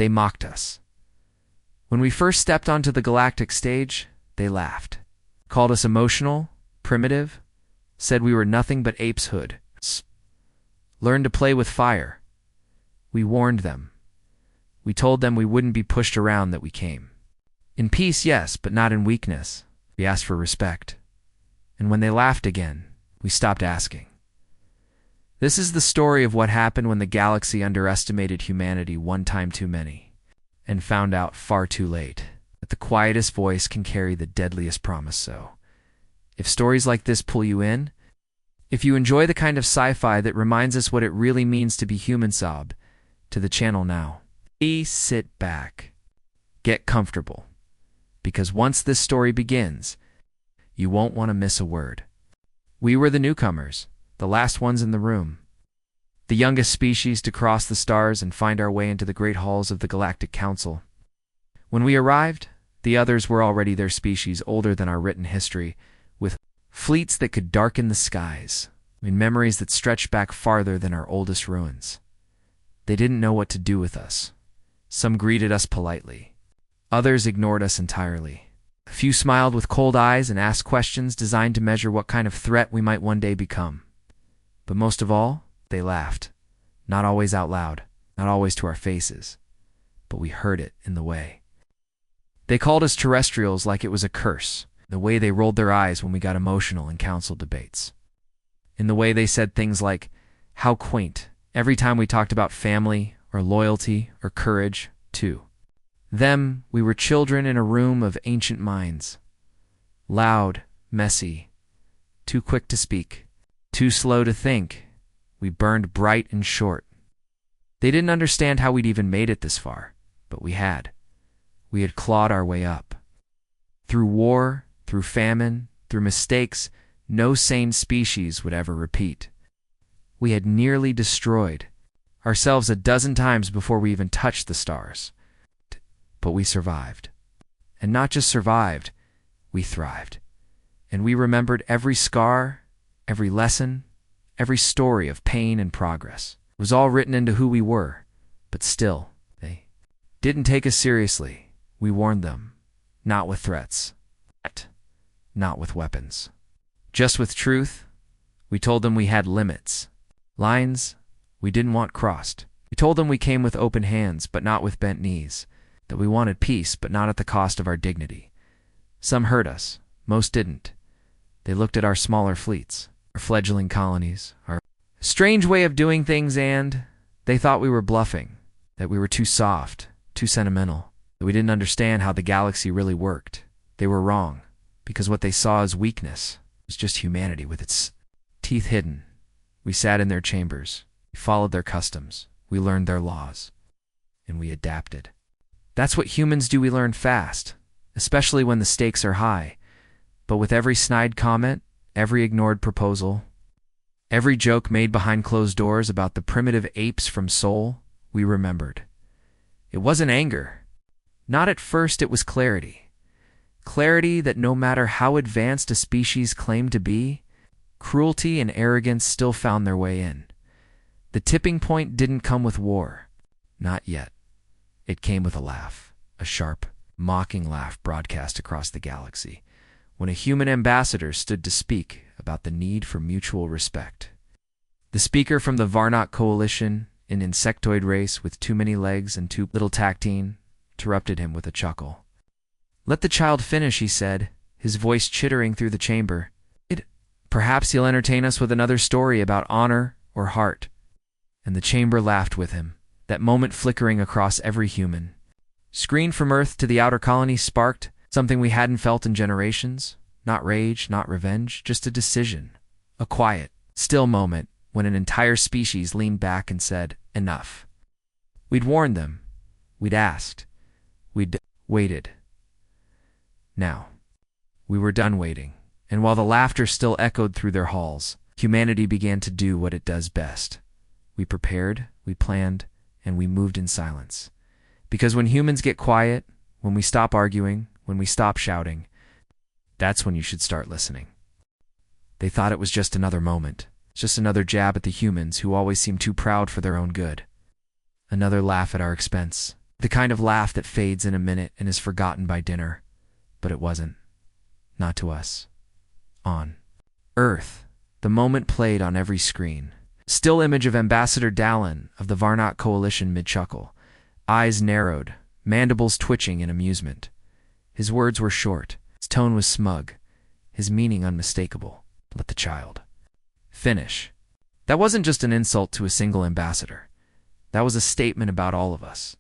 They mocked us. When we first stepped onto the galactic stage, they laughed, called us emotional, primitive, said we were nothing but apes' hood. Learned to play with fire. We warned them. We told them we wouldn't be pushed around, that we came. In peace, yes, but not in weakness. We asked for respect. And when they laughed again, we stopped asking. This is the story of what happened when the galaxy underestimated humanity one time too many, and found out far too late that the quietest voice can carry the deadliest promise. So, if stories like this pull you in, if you enjoy the kind of sci-fi that reminds us what it really means to be human, sob to the channel now. Please sit back, get comfortable, because once this story begins, you won't want to miss a word. We were the newcomers, the last ones in the room, the youngest species to cross the stars and find our way into the great halls of the Galactic Council. When we arrived, the others were already their species, older than our written history, with fleets that could darken the skies, in memories that stretched back farther than our oldest ruins. They didn't know what to do with us. Some greeted us politely. Others ignored us entirely. A few smiled with cold eyes and asked questions designed to measure what kind of threat we might one day become. But most of all, they laughed. Not always out loud, not always to our faces, but we heard it in the way. They called us terrestrials like it was a curse, the way they rolled their eyes when we got emotional in council debates. In the way they said things like, "How quaint," every time we talked about family or loyalty or courage, too. Them, we were children in a room of ancient minds. Loud, messy, too quick to speak, too slow to think. We burned bright and short. They didn't understand how we'd even made it this far, but we had. We had clawed our way up. Through war, through famine, through mistakes no sane species would ever repeat. We had nearly destroyed ourselves a dozen times before we even touched the stars. But we survived. And not just survived, we thrived. And we remembered every scar, every lesson, every story of pain and progress. It was all written into who we were, but still, they didn't take us seriously. We warned them, not with threats, not with weapons. Just with truth. We told them we had limits, lines we didn't want crossed. We told them we came with open hands, but not with bent knees, that we wanted peace, but not at the cost of our dignity. Some heard us, most didn't. They looked at our smaller fleets, our fledgling colonies, our strange way of doing things, and they thought we were bluffing, that we were too soft, too sentimental, that we didn't understand how the galaxy really worked. They were wrong, because what they saw as weakness was just humanity with its teeth hidden. We sat in their chambers, we followed their customs, we learned their laws, and we adapted. That's what humans do. We learn fast, especially when the stakes are high. But with every snide comment, every ignored proposal, every joke made behind closed doors about the primitive apes from Sol, we remembered. It wasn't anger. Not at first, it was clarity. Clarity that no matter how advanced a species claimed to be, cruelty and arrogance still found their way in. The tipping point didn't come with war. Not yet. It came with a laugh, a sharp, mocking laugh broadcast across the galaxy, when a human ambassador stood to speak about the need for mutual respect. The speaker from the Varnok coalition, an insectoid race with too many legs and too little tactine, interrupted him with a chuckle. "Let the child finish," he said, his voice chittering through the chamber. "Perhaps he'll entertain us with another story about honor or heart." And the chamber laughed with him, that moment flickering across every human. Screened from Earth to the outer colony sparked something we hadn't felt in generations. Not rage, not revenge, just a decision. A quiet, still moment when an entire species leaned back and said, "Enough." We'd warned them. We'd asked. We'd waited. Now, we were done waiting, and while the laughter still echoed through their halls, humanity began to do what it does best. We prepared, we planned, and we moved in silence. Because when humans get quiet, when we stop arguing, when we stop shouting, that's when you should start listening. They thought it was just another moment, just another jab at the humans who always seem too proud for their own good. Another laugh at our expense, The kind of laugh that fades in a minute and is forgotten by dinner. But it wasn't. Not to us. On Earth, the moment played on every screen. Still image of Ambassador Dallin of the Varnock Coalition mid-chuckle. Eyes narrowed, mandibles twitching in amusement. His words were short. His tone was smug. His meaning unmistakable. Let the child finish. That wasn't just an insult to a single ambassador. That was a statement about all of us.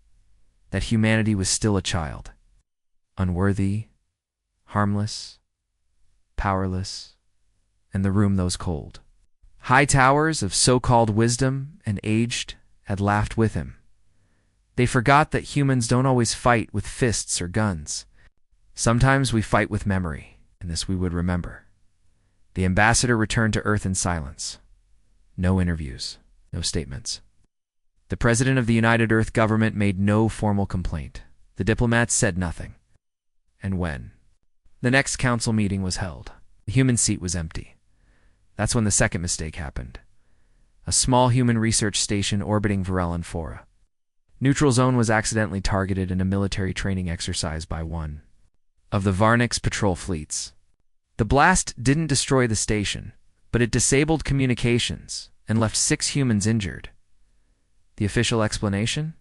That humanity was still a child. Unworthy, harmless, powerless, and the room those cold. High towers of so-called wisdom and aged had laughed with him. They forgot that humans don't always fight with fists or guns. Sometimes we fight with memory, and this we would remember. The ambassador returned to Earth in silence. No interviews, no statements. The President of the United Earth government made no formal complaint. The diplomats said nothing. And when the next council meeting was held, the human seat was empty. That's when the second mistake happened. A small human research station orbiting Varellon Fora. Neutral zone was accidentally targeted in a military training exercise by one of the Varnick's patrol fleets. The blast didn't destroy the station, but it disabled communications and left 6 humans injured. The official explanation?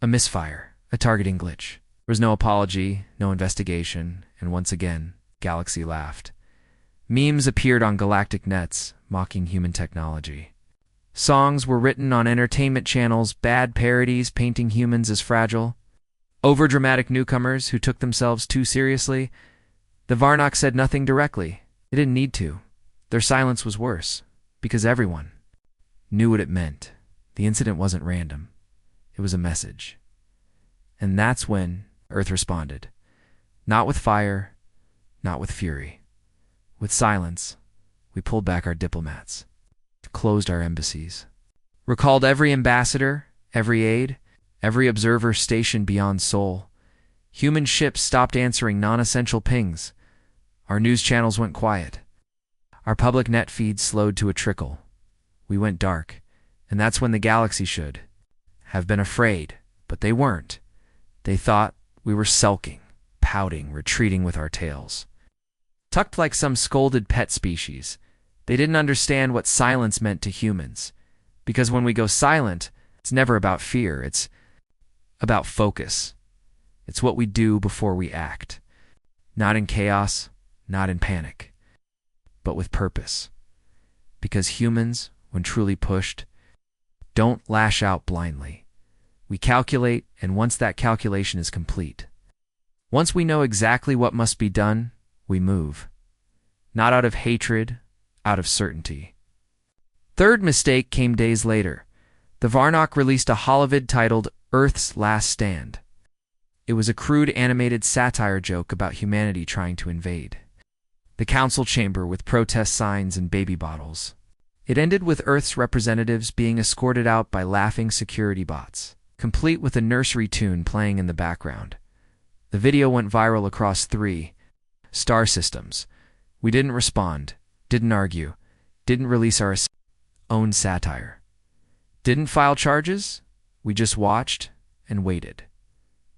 A misfire, a targeting glitch. There was no apology, no investigation, and once again, Galaxy laughed. Memes appeared on galactic nets, mocking human technology. Songs were written on entertainment channels, bad parodies painting humans as fragile. Overdramatic newcomers who took themselves too seriously. The Varnock said nothing directly. They didn't need to. Their silence was worse, because everyone knew what it meant. The incident wasn't random. It was a message. And that's when Earth responded. Not with fire, not with fury. With silence, we pulled back our diplomats, closed our embassies, recalled every ambassador, every aide, every observer stationed beyond Sol. Human ships stopped answering non-essential pings. Our news channels went quiet. Our public net feeds slowed to a trickle. We went dark, and that's when the galaxy should have been afraid, but they weren't. They thought we were sulking, pouting, retreating with our tails. Tucked like some scolded pet species, they didn't understand what silence meant to humans. Because when we go silent, it's never about fear, it's about focus. It's what we do before we act. Not in chaos, not in panic, but with purpose. Because humans, when truly pushed, don't lash out blindly. We calculate, and once that calculation is complete, once we know exactly what must be done, we move. Not out of hatred, out of certainty. Third mistake came days later. The Varnock released a holovid titled Earth's Last Stand. It was a crude animated satire joke about humanity trying to invade the council chamber with protest signs and baby bottles. It ended with Earth's representatives being escorted out by laughing security bots, complete with a nursery tune playing in the background. The video went viral across 3 star systems. We didn't respond, didn't argue, didn't release our own satire. Didn't file charges, we just watched and waited.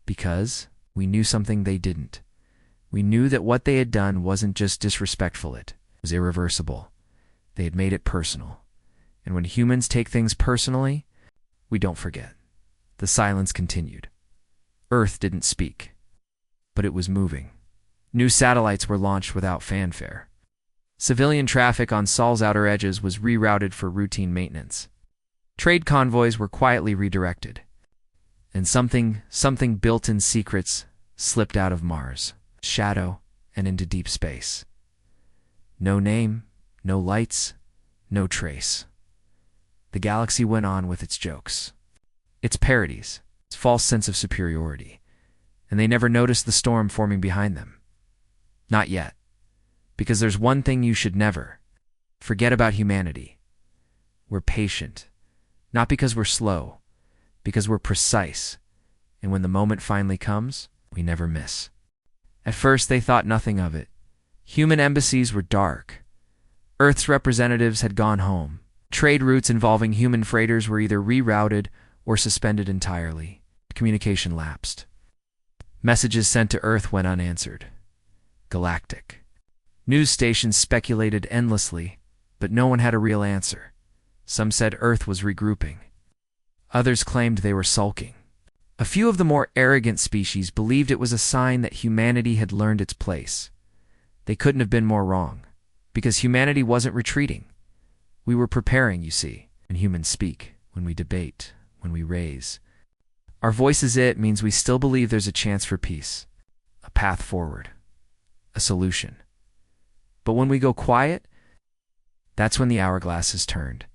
Because we knew something they didn't. We knew that what they had done wasn't just disrespectful, it was irreversible. They had made it personal. And when humans take things personally, we don't forget. The silence continued. Earth didn't speak, but it was moving. New satellites were launched without fanfare. Civilian traffic on Sol's outer edges was rerouted for routine maintenance. Trade convoys were quietly redirected. And something built-in secrets slipped out of Mars, shadow, and into deep space. No name, no lights, no trace. The galaxy went on with its jokes, its parodies, its false sense of superiority, and they never noticed the storm forming behind them. Not yet. Because there's one thing you should never forget about humanity. We're patient. Not because we're slow, because we're precise. And when the moment finally comes, we never miss. At first, they thought nothing of it. Human embassies were dark. Earth's representatives had gone home. Trade routes involving human freighters were either rerouted or suspended entirely. Communication lapsed. Messages sent to Earth went unanswered. Galactic. News stations speculated endlessly, but no one had a real answer. Some said Earth was regrouping. Others claimed they were sulking. A few of the more arrogant species believed it was a sign that humanity had learned its place. They couldn't have been more wrong, because humanity wasn't retreating. We were preparing, you see. When humans speak, when we debate, when we raise. Our voice is it means we still believe there's a chance for peace, a path forward, a solution. But when we go quiet, that's when the hourglass is turned,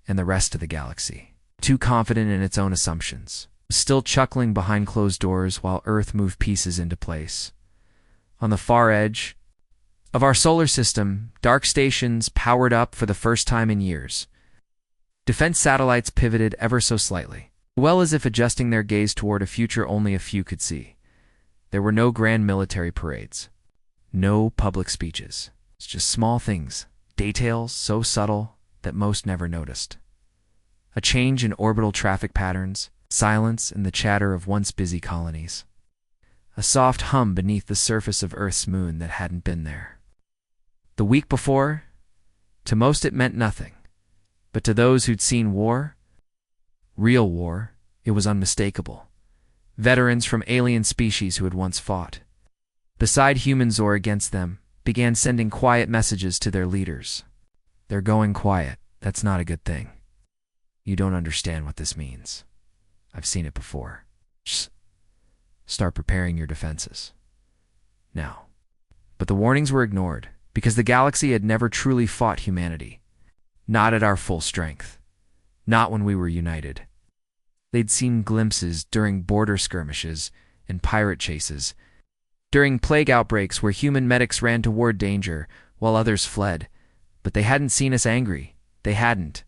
and the rest of the galaxy, too confident in its own assumptions, still chuckling behind closed doors while Earth moved pieces into place. On the far edge of our solar system, dark stations powered up for the first time in years. Defense satellites pivoted ever so slightly, well as if adjusting their gaze toward a future only a few could see. There were no grand military parades, no public speeches. It's just small things, details so subtle that most never noticed. A change in orbital traffic patterns, silence in the chatter of once busy colonies. A soft hum beneath the surface of Earth's moon that hadn't been there. The week before, to most it meant nothing, but to those who'd seen war, real war, it was unmistakable. Veterans from alien species who had once fought, beside humans or against them, began sending quiet messages to their leaders. They're going quiet. That's not a good thing. You don't understand what this means. I've seen it before. Shh. Start preparing your defenses. Now. But the warnings were ignored, because the galaxy had never truly fought humanity. Not at our full strength. Not when we were united. They'd seen glimpses during border skirmishes and pirate chases, during plague outbreaks where human medics ran toward danger while others fled, but they hadn't seen us angry. They hadn't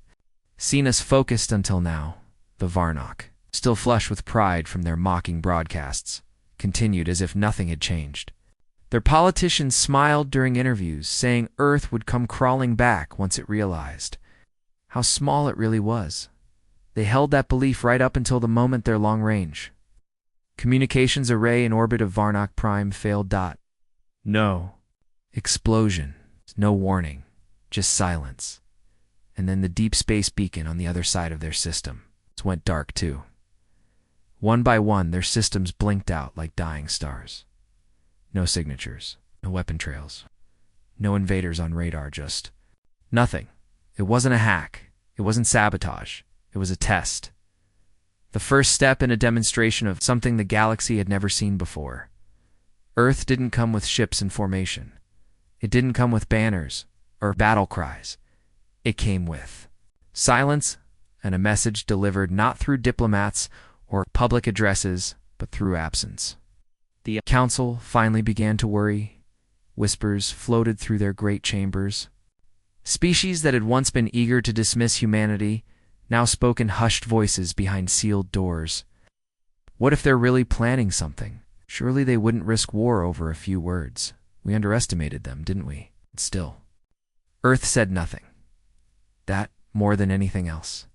seen us focused until now. The Varnock, still flush with pride from their mocking broadcasts, continued as if nothing had changed. Their politicians smiled during interviews, saying Earth would come crawling back once it realized how small it really was. They held that belief right up until the moment their long-range communications array in orbit of Varnock Prime failed. No explosion, no warning, just silence. And then the deep space beacon on the other side of their system went dark too. One by one, their systems blinked out like dying stars. No signatures, no weapon trails, no invaders on radar, just nothing. It wasn't a hack. It wasn't sabotage. It was a test. The first step in a demonstration of something the galaxy had never seen before. Earth didn't come with ships in formation. It didn't come with banners or battle cries. It came with silence and a message delivered not through diplomats or public addresses, but through absence. The council finally began to worry. Whispers floated through their great chambers. Species that had once been eager to dismiss humanity now spoke in hushed voices behind sealed doors. What if they're really planning something? Surely they wouldn't risk war over a few words. We underestimated them, didn't we? Still, Earth said nothing. That, more than anything else,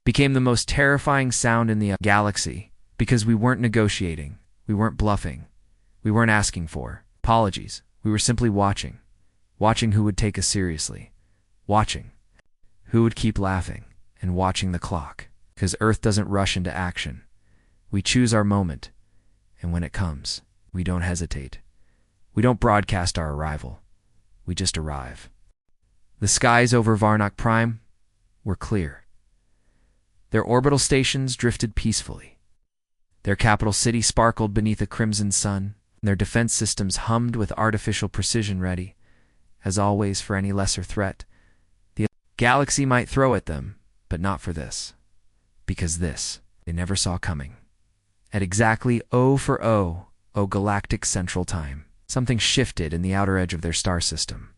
became the most terrifying sound in the galaxy, because we weren't negotiating, we weren't bluffing, we weren't asking for apologies. We were simply watching who would take us seriously, watching who would keep laughing, and watching the clock, because Earth doesn't rush into action. We choose our moment, and when it comes, we don't hesitate. We don't broadcast our arrival. We just arrive. The skies over Varnock Prime were clear. Their orbital stations drifted peacefully. Their capital city sparkled beneath a crimson sun, and their defense systems hummed with artificial precision ready, as always, for any lesser threat the galaxy might throw at them, but not for this. Because this, they never saw coming. At exactly O Galactic Central Time, something shifted in the outer edge of their star system.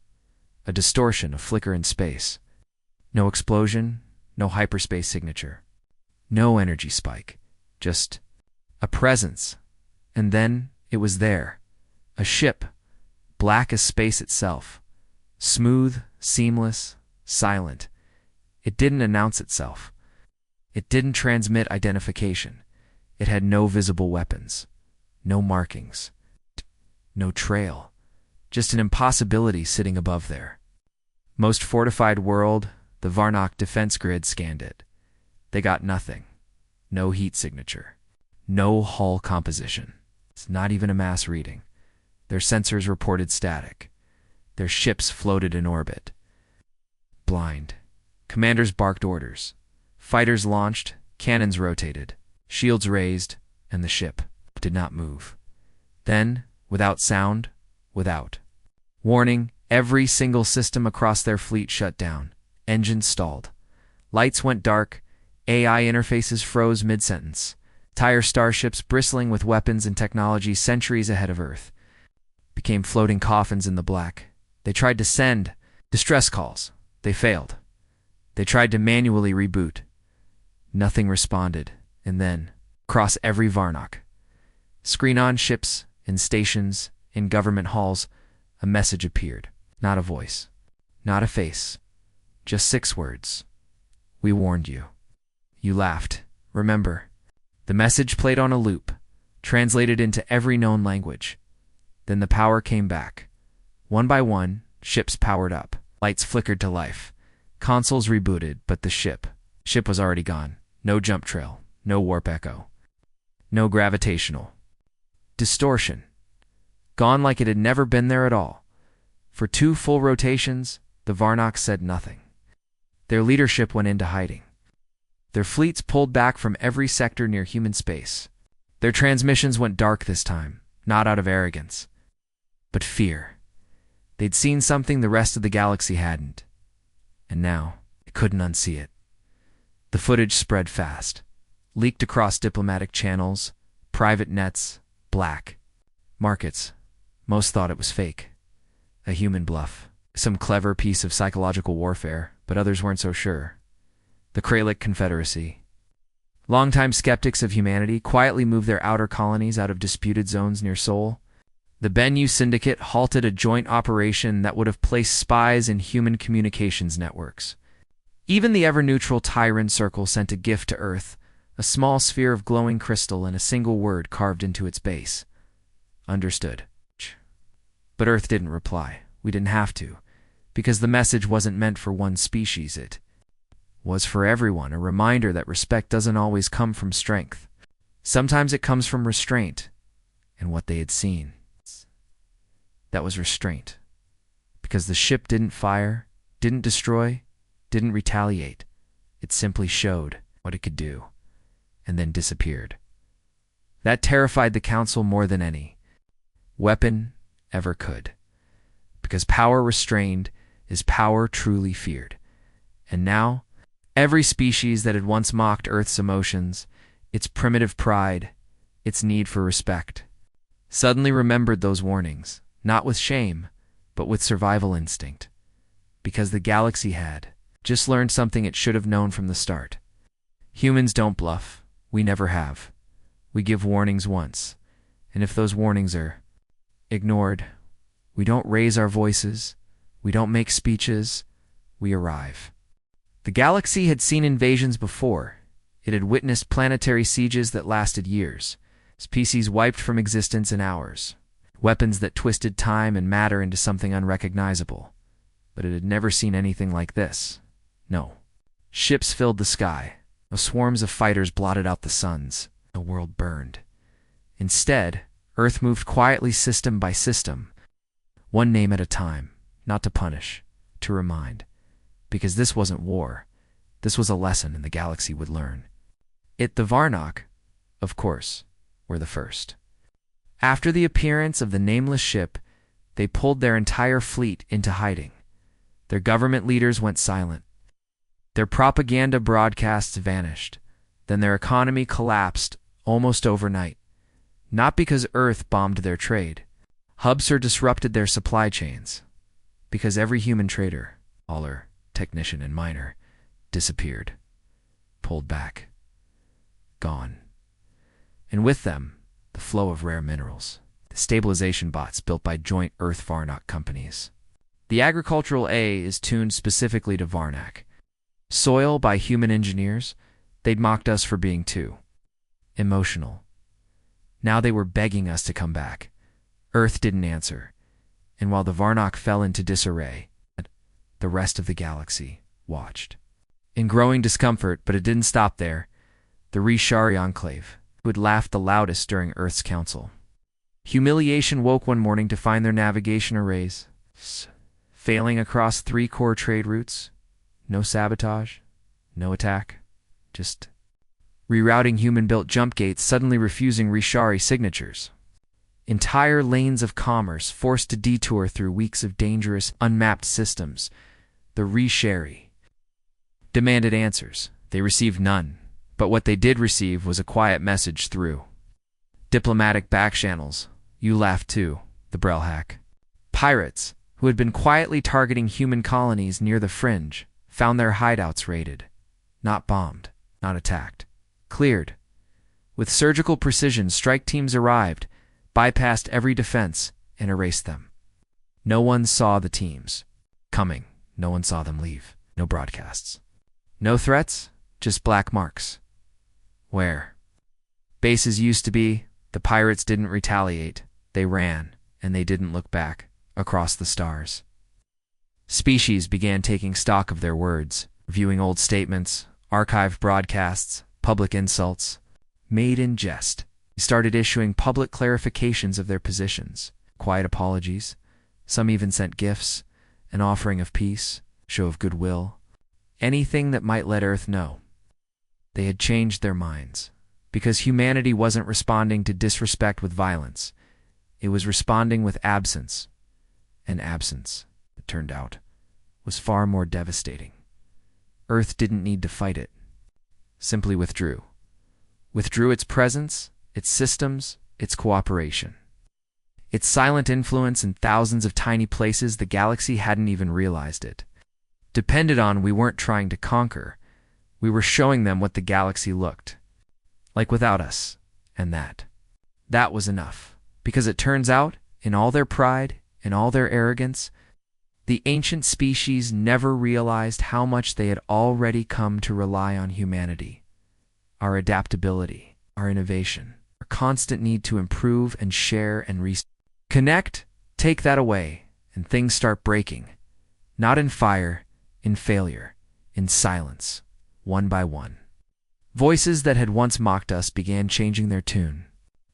A distortion, a flicker in space. No explosion, no hyperspace signature. No energy spike. Just a presence. And then it was there. A ship, black as space itself. Smooth, seamless, silent. It didn't announce itself. It didn't transmit identification. It had no visible weapons, no markings, no trail, just an impossibility sitting above there. Most fortified world, the Varnock defense grid scanned it. They got nothing. No heat signature. No hull composition. It's not even a mass reading. Their sensors reported static. Their ships floated in orbit. Blind. Commanders barked orders. Fighters launched, cannons rotated, shields raised, and the ship did not move. Then, without sound, without warning, every single system across their fleet shut down. Engines stalled. Lights went dark. AI interfaces froze mid-sentence. Entire starships bristling with weapons and technology centuries ahead of Earth became floating coffins in the black. They tried to send distress calls. They failed. They tried to manually reboot. Nothing responded. And then, across every Varnock, screen-on ships, in stations, in government halls, a message appeared. Not a voice. Not a face. Just 6 words. We warned you. You laughed. Remember. The message played on a loop, translated into every known language. Then the power came back. One by one, ships powered up. Lights flickered to life. Consoles rebooted, but the ship was already gone. No jump trail. No warp echo. No gravitational distortion. Gone like it had never been there at all. For 2 full rotations, the Varnock said nothing. Their leadership went into hiding. Their fleets pulled back from every sector near human space. Their transmissions went dark this time, not out of arrogance, but fear. They'd seen something the rest of the galaxy hadn't, and now they couldn't unsee it. The footage spread fast, leaked across diplomatic channels, private nets, black markets. Most thought it was fake, a human bluff, some clever piece of psychological warfare, but others weren't so sure. The Kralik Confederacy. Longtime skeptics of humanity quietly moved their outer colonies out of disputed zones near Sol. The Bennu Syndicate halted a joint operation that would have placed spies in human communications networks. Even the ever-neutral Tyran Circle sent a gift to Earth, a small sphere of glowing crystal and a single word carved into its base. Understood. But Earth didn't reply. We didn't have to, because the message wasn't meant for one species. It was for everyone, a reminder that respect doesn't always come from strength. Sometimes it comes from restraint, and what they had seen. That was restraint. Because the ship didn't fire, didn't destroy, didn't retaliate. It simply showed what it could do, and then disappeared. That terrified the Council more than any weapon ever could. Because power restrained is power truly feared. And now, every species that had once mocked Earth's emotions, its primitive pride, its need for respect, suddenly remembered those warnings, not with shame, but with survival instinct. Because the galaxy had just learned something it should have known from the start. Humans don't bluff. We never have. We give warnings once, and if those warnings are ignored, we don't raise our voices, we don't make speeches, we arrive. The galaxy had seen invasions before. It had witnessed planetary sieges that lasted years, species wiped from existence in hours, weapons that twisted time and matter into something unrecognizable. But it had never seen anything like this. No. Ships filled the sky. The swarms of fighters blotted out the suns. The world burned. Instead, Earth moved quietly system by system, one name at a time, not to punish, to remind. Because this wasn't war. This was a lesson, and the galaxy would learn. The Varnock, of course, were the first. After the appearance of the nameless ship, they pulled their entire fleet into hiding. Their government leaders went silent. Their propaganda broadcasts vanished. Then their economy collapsed almost overnight. Not because Earth bombed their trade. Hubs disrupted their supply chains. Because every human trader, hauler, technician, and miner disappeared. Pulled back. Gone. And with them, the flow of rare minerals. The stabilization bots built by joint Earth-Varnock companies. The agricultural A is tuned specifically to Varnock. Soil by human engineers, they'd mocked us for being too emotional. Now they were begging us to come back. Earth didn't answer, and while the Varnock fell into disarray, the rest of the galaxy watched. In growing discomfort, but it didn't stop there, the Rishari Enclave, who had laughed the loudest during Earth's council. Humiliation woke one morning to find their navigation arrays failing across 3 core trade routes. No sabotage, no attack, just rerouting human-built jump gates suddenly refusing Rishari signatures. Entire lanes of commerce forced to detour through weeks of dangerous, unmapped systems. The Rishari demanded answers. They received none, but what they did receive was a quiet message through diplomatic backchannels. You laughed too, the Brel hack. Pirates, who had been quietly targeting human colonies near the fringe, found their hideouts raided. Not bombed, not attacked. Cleared. With surgical precision, strike teams arrived, bypassed every defense, and erased them. No one saw the teams coming. No one saw them leave. No broadcasts. No threats, just black marks. Where bases used to be, the pirates didn't retaliate. They ran, and they didn't look back, across the stars. Species began taking stock of their words, reviewing old statements, archived broadcasts, public insults, made in jest. They started issuing public clarifications of their positions, quiet apologies. Some even sent gifts, an offering of peace, show of goodwill, anything that might let Earth know. They had changed their minds, because humanity wasn't responding to disrespect with violence. It was responding with absence. And absence, it turned out, was far more devastating. Earth didn't need to fight it. Simply withdrew. Withdrew its presence, its systems, its cooperation. Its silent influence in thousands of tiny places the galaxy hadn't even realized it. Depended on we weren't trying to conquer. We were showing them what the galaxy looked like without us, and that was enough. Because it turns out, in all their pride, in all their arrogance, the ancient species never realized how much they had already come to rely on humanity. Our adaptability, our innovation, our constant need to improve and share and connect, take that away, and things start breaking. Not in fire, in failure, in silence, one by one. Voices that had once mocked us began changing their tune.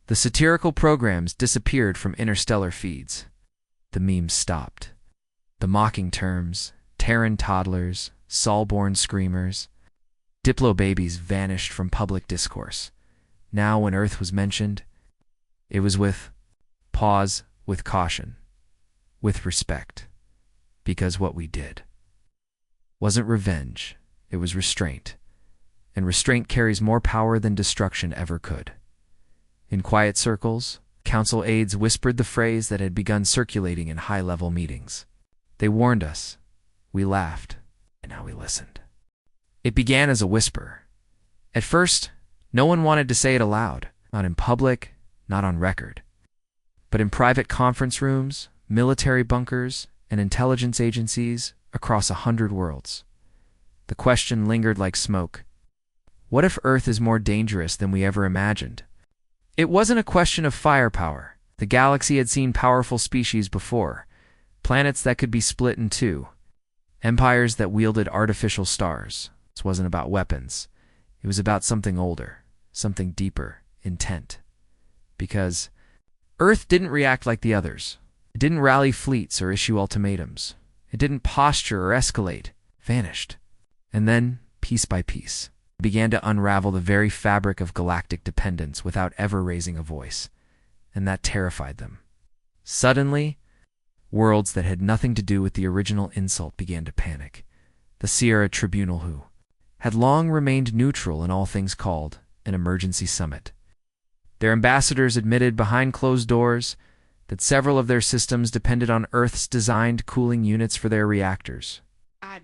The satirical programs disappeared from interstellar feeds. The memes stopped. The mocking terms, Terran toddlers, Solborn screamers, Diplo babies vanished from public discourse. Now when Earth was mentioned, it was with pause, with caution, with respect. Because what we did wasn't revenge, it was restraint. And restraint carries more power than destruction ever could. In quiet circles, council aides whispered the phrase that had begun circulating in high-level meetings. They warned us. We laughed, and now we listened. It began as a whisper. At first, no one wanted to say it aloud, not in public, not on record. But in private conference rooms, military bunkers, and intelligence agencies across 100 worlds. The question lingered like smoke. What if Earth is more dangerous than we ever imagined? It wasn't a question of firepower. The galaxy had seen powerful species before, planets that could be split in two, empires that wielded artificial stars. This wasn't about weapons. It was about something older, something deeper, intent. Because Earth didn't react like the others. It didn't rally fleets or issue ultimatums. It didn't posture or escalate. Vanished. And then, piece by piece, began to unravel the very fabric of galactic dependence without ever raising a voice, and that terrified them. Suddenly, worlds that had nothing to do with the original insult began to panic. The Sierra Tribunal, who had long remained neutral in all things called an emergency summit. Their ambassadors admitted behind closed doors that several of their systems depended on Earth's designed cooling units for their reactors.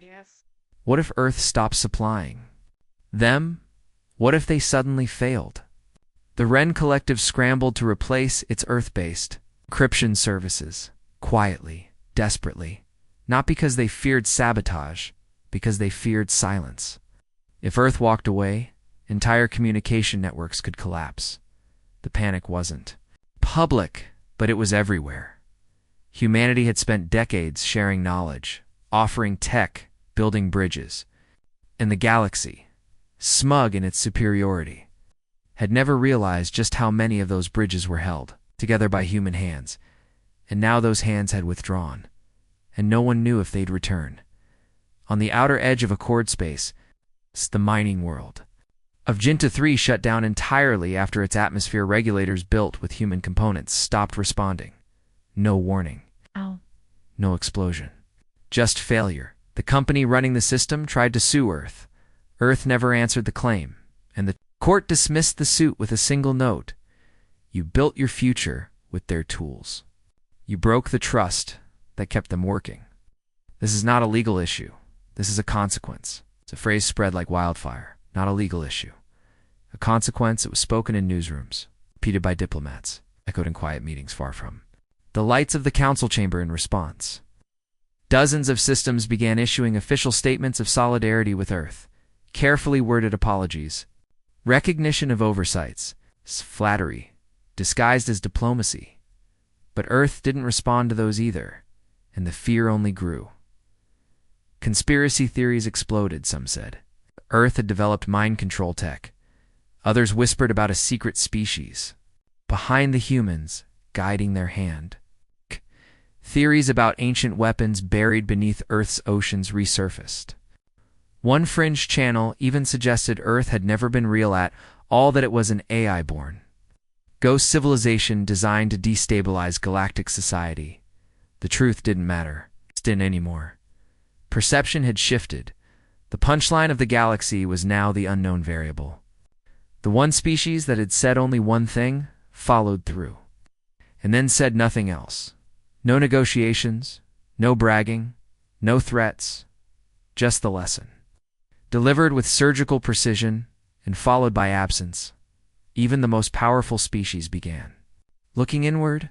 Yes. What if Earth stopped supplying them? What if they suddenly failed? The Wren Collective scrambled to replace its Earth-based encryption services, quietly, desperately, not because they feared sabotage, because they feared silence. If Earth walked away, Entire communication networks could collapse. The panic wasn't public, but it was everywhere. Humanity had spent decades sharing knowledge, offering tech, building bridges. And the galaxy, smug in its superiority, had never realized just how many of those bridges were held together by human hands. And now those hands had withdrawn, and no one knew if they'd return. On the outer edge of Accord space, the mining world of Jinta 3 shut down entirely after its atmosphere regulators built with human components stopped responding. No warning. Ow. No explosion. Just failure. The company running the system tried to sue Earth. Earth never answered the claim, and the court dismissed the suit with a single note. You built your future with their tools. You broke the trust that kept them working. This is not a legal issue. This is a consequence. It's a phrase spread like wildfire, not a legal issue. A consequence that was spoken in newsrooms, repeated by diplomats, echoed in quiet meetings far from the lights of the council chamber in response. Dozens of systems began issuing official statements of solidarity with Earth, carefully worded apologies, recognition of oversights, flattery, disguised as diplomacy. But Earth didn't respond to those either, and the fear only grew. Conspiracy theories exploded, some said. Earth had developed mind control tech. Others whispered about a secret species, behind the humans, guiding their hand. Theories about ancient weapons buried beneath Earth's oceans resurfaced. One fringe channel even suggested Earth had never been real at all, that it was an AI-born ghost civilization designed to destabilize galactic society. The truth didn't matter. It didn't anymore. Perception had shifted. The punchline of the galaxy was now the unknown variable. The one species that had said only one thing followed through, and then said nothing else. No negotiations, no bragging, no threats, just the lesson. Delivered with surgical precision and followed by absence, even the most powerful species began. Looking inward,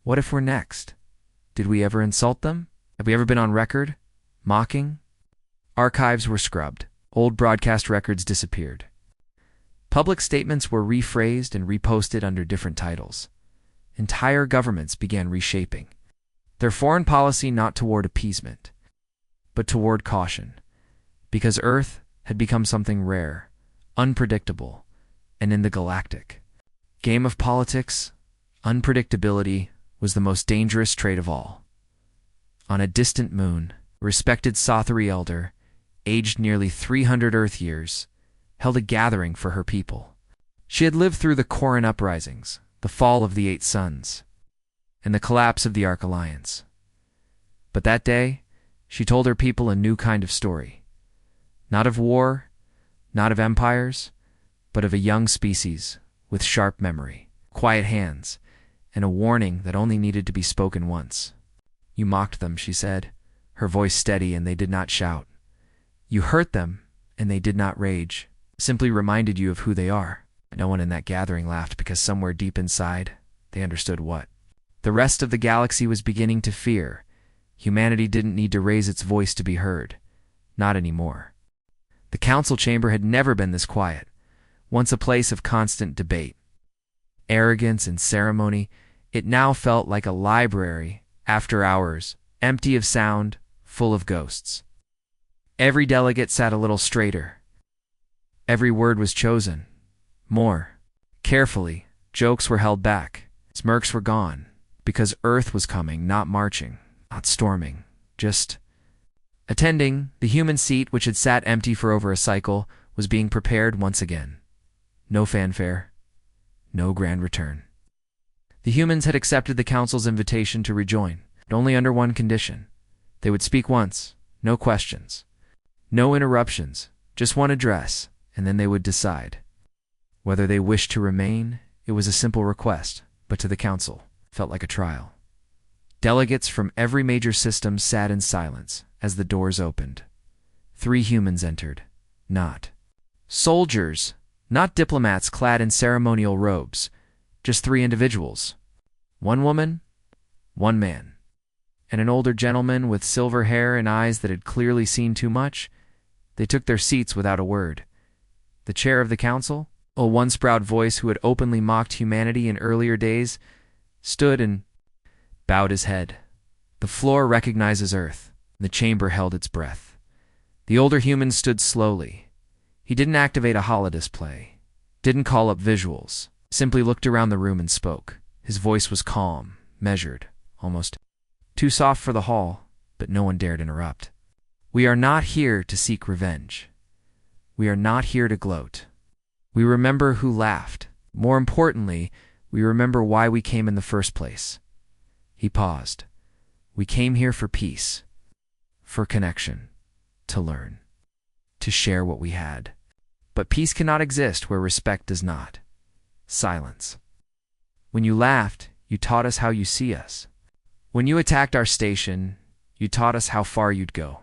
what if we're next? Did we ever insult them? Have we ever been on record? Mocking? Archives were scrubbed. Old broadcast records disappeared. Public statements were rephrased and reposted under different titles. Entire governments began reshaping their foreign policy, not toward appeasement, but toward caution, because Earth had become something rare, unpredictable, and in the galactic game of politics, unpredictability was the most dangerous trait of all. On a distant moon, a respected Sothary elder, aged nearly 300 Earth years, held a gathering for her people. She had lived through the Koran uprisings, the fall of the Eight Suns, and the collapse of the Ark Alliance. But that day, she told her people a new kind of story. Not of war, not of empires, but of a young species with sharp memory, quiet hands, and a warning that only needed to be spoken once. You mocked them, she said, her voice steady, and they did not shout. You hurt them, and they did not rage, simply reminded you of who they are. No one in that gathering laughed, because somewhere deep inside, they understood what the rest of the galaxy was beginning to fear. Humanity didn't need to raise its voice to be heard. Not anymore. The council chamber had never been this quiet, once a place of constant debate, arrogance, and ceremony. It now felt like a library after hours, empty of sound, full of ghosts. Every delegate sat a little straighter. Every word was chosen more carefully. Jokes were held back. Smirks were gone, because Earth was coming, not marching, not storming, just attending. The human seat, which had sat empty for over a cycle, was being prepared once again. No fanfare, no grand return. The humans had accepted the council's invitation to rejoin, but only under one condition. They would speak once, no questions, no interruptions, just one address, and then they would decide whether they wished to remain. It was a simple request, but to the council, it felt like a trial. Delegates from every major system sat in silence as the doors opened. 3 humans entered, not soldiers, not diplomats clad in ceremonial robes, just 3 individuals. 1 woman, 1 man, and an older gentleman with silver hair and eyes that had clearly seen too much. They took their seats without a word. The chair of the council, a once-proud voice who had openly mocked humanity in earlier days, stood and bowed his head. The floor recognizes Earth. The chamber held its breath. The older human stood slowly. He didn't activate a holodisplay, didn't call up visuals, simply looked around the room and spoke. His voice was calm, measured, almost too soft for the hall, but no one dared interrupt. We are not here to seek revenge. We are not here to gloat. We remember who laughed. More importantly, we remember why we came in the first place. He paused. We came here for peace, for connection, to learn, to share what we had. But peace cannot exist where respect does not. Silence. When you laughed, you taught us how you see us. When you attacked our station, you taught us how far you'd go.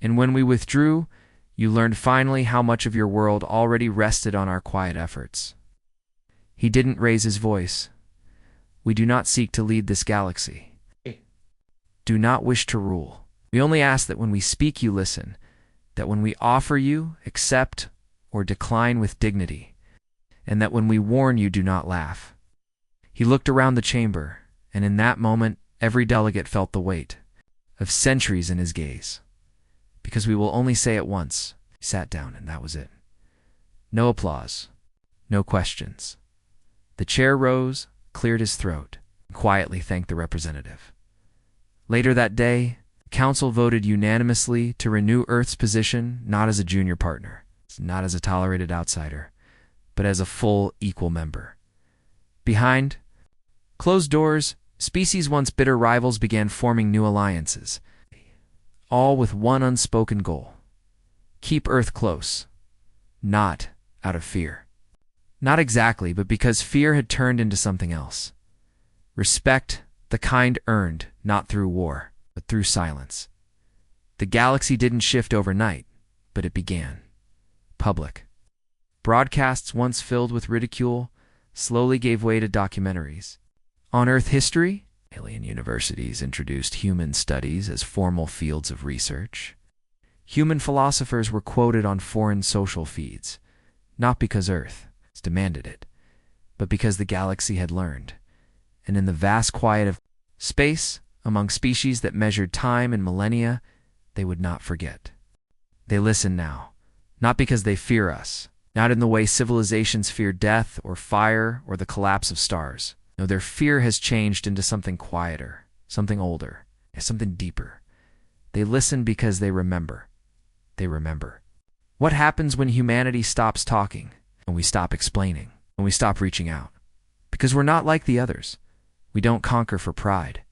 And when we withdrew, you learned finally how much of your world already rested on our quiet efforts. He didn't raise his voice. We do not seek to lead this galaxy. Do not wish to rule. We only ask that when we speak, you listen, that when we offer, you accept or decline with dignity, and that when we warn, you do not laugh. He looked around the chamber, and in that moment, every delegate felt the weight of centuries in his gaze. Because we will only say it once. He sat down, and that was it. No applause, no questions. The chair rose, cleared his throat, and quietly thanked the representative. Later that day, the council voted unanimously to renew Earth's position not as a junior partner, not as a tolerated outsider, but as a full, equal member. Behind closed doors, species once bitter rivals began forming new alliances, all with one unspoken goal: keep Earth close, not out of fear. Not exactly, but because fear had turned into something else. Respect, the kind earned not through war, but through silence. The galaxy didn't shift overnight, but it began. Public. Broadcasts once filled with ridicule slowly gave way to documentaries. On Earth history, alien universities introduced human studies as formal fields of research. Human philosophers were quoted on foreign social feeds, not because Earth demanded it, but because the galaxy had learned. And in the vast quiet of space, among species that measured time and millennia, they would not forget. They listen now, not because they fear us, not in the way civilizations fear death or fire or the collapse of stars. No, their fear has changed into something quieter, something older, something deeper. They listen because they remember. They remember. What happens when humanity stops talking, when we stop explaining, when we stop reaching out? Because we're not like the others. We don't conquer for pride.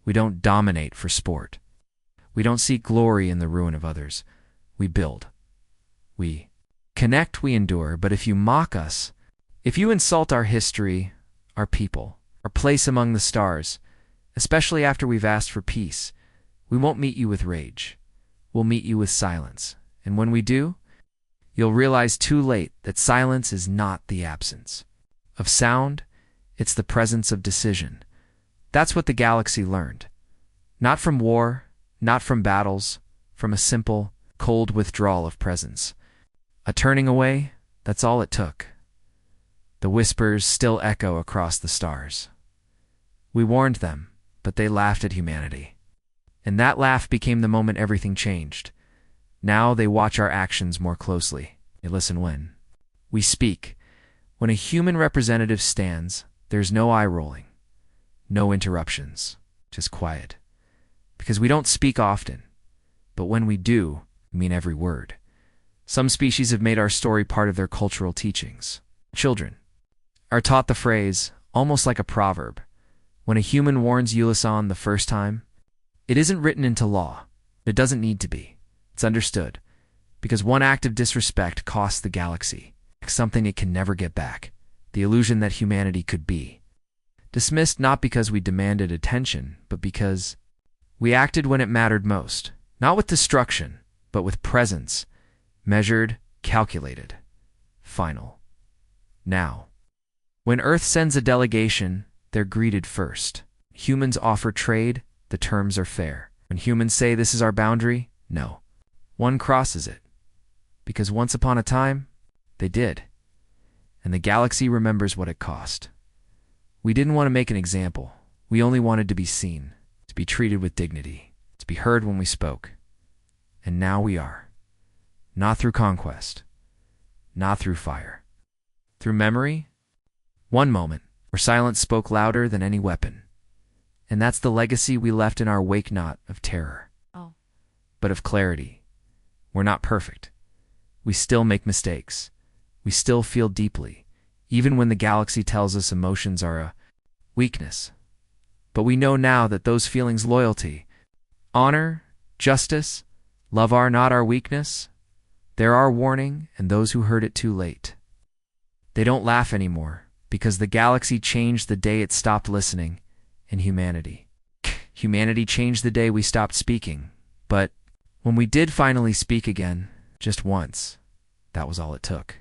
We don't dominate for sport. We don't seek glory in the ruin of others. We build. We connect, we endure. But if you mock us, if you insult our history, our people, our place among the stars, especially after we've asked for peace, we won't meet you with rage. We'll meet you with silence. And when we do, you'll realize too late that silence is not the absence of sound, it's the presence of decision. That's what the galaxy learned. Not from war, not from battles, from a simple, cold withdrawal of presence. A turning away, that's all it took. The whispers still echo across the stars. We warned them, but they laughed at humanity. And that laugh became the moment everything changed. Now they watch our actions more closely. They listen when we speak. When a human representative stands, there's no eye-rolling, no interruptions, just quiet. Because we don't speak often, but when we do, we mean every word. Some species have made our story part of their cultural teachings. Children are taught the phrase, almost like a proverb. When a human warns Yulisan the first time, it isn't written into law. It doesn't need to be. It's understood. Because one act of disrespect costs the galaxy something it can never get back, the illusion that humanity could be. Dismissed not because we demanded attention, but because we acted when it mattered most. Not with destruction, but with presence. Measured, calculated, final. Now, when Earth sends a delegation, they're greeted first. Humans offer trade, the terms are fair. When humans say this is our boundary, no. One crosses it. Because once upon a time, They did. And the galaxy remembers what it cost. We didn't want to make an example. We only wanted to be seen, to be treated with dignity, to be heard when we spoke. And now we are. Not through conquest. Not through fire. Through memory? One moment, where silence spoke louder than any weapon. And that's the legacy we left in our wake, not of terror, but of clarity. We're not perfect. We still make mistakes. We still feel deeply, even when the galaxy tells us emotions are a weakness. But we know now that those feelings, loyalty, honor, justice, love, are not our weakness. They're our warning, and those who heard it too late. They don't laugh anymore, because the galaxy changed the day it stopped listening, and humanity changed the day we stopped speaking. But when we did finally speak again, just once, that was all it took.